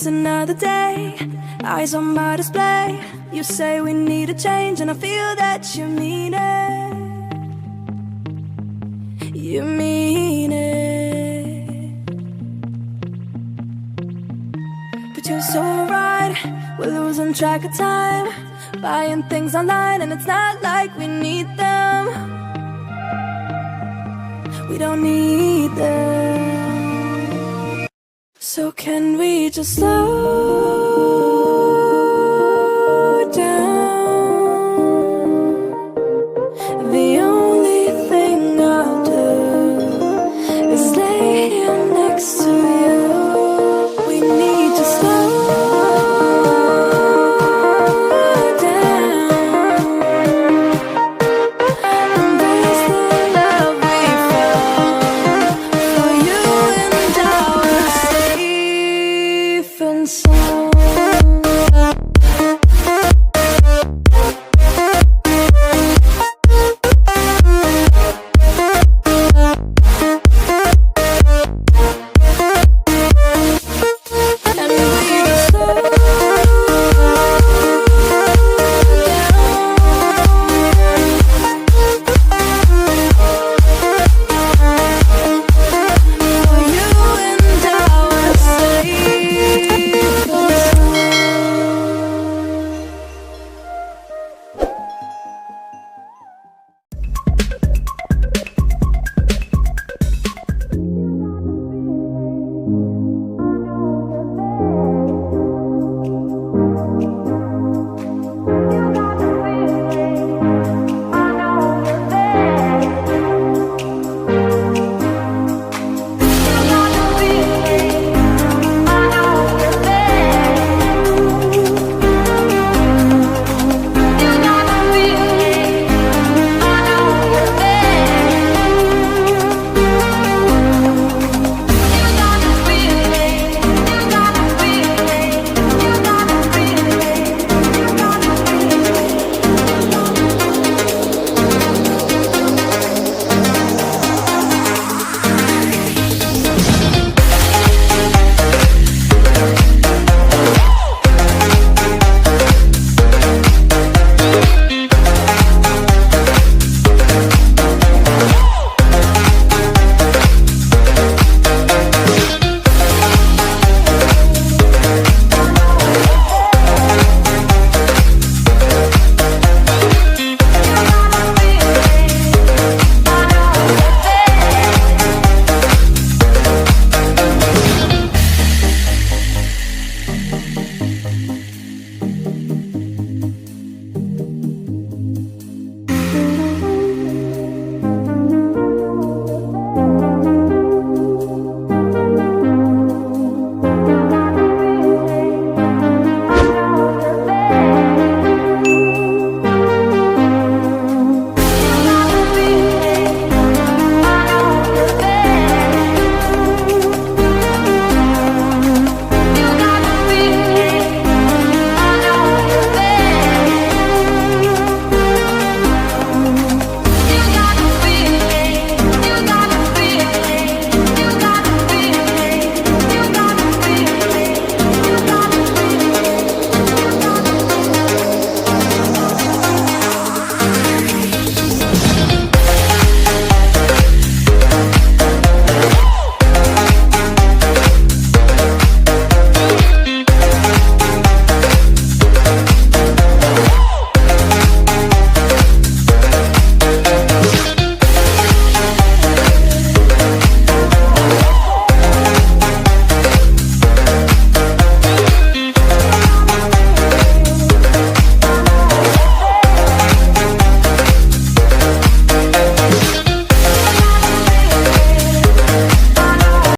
It's another day, eyes on my display. You say we need a change and I feel that you mean it. You mean it. But you're so right, we're losing track of time, buying things online and it's not like we need them. We don't need them. So can we just slow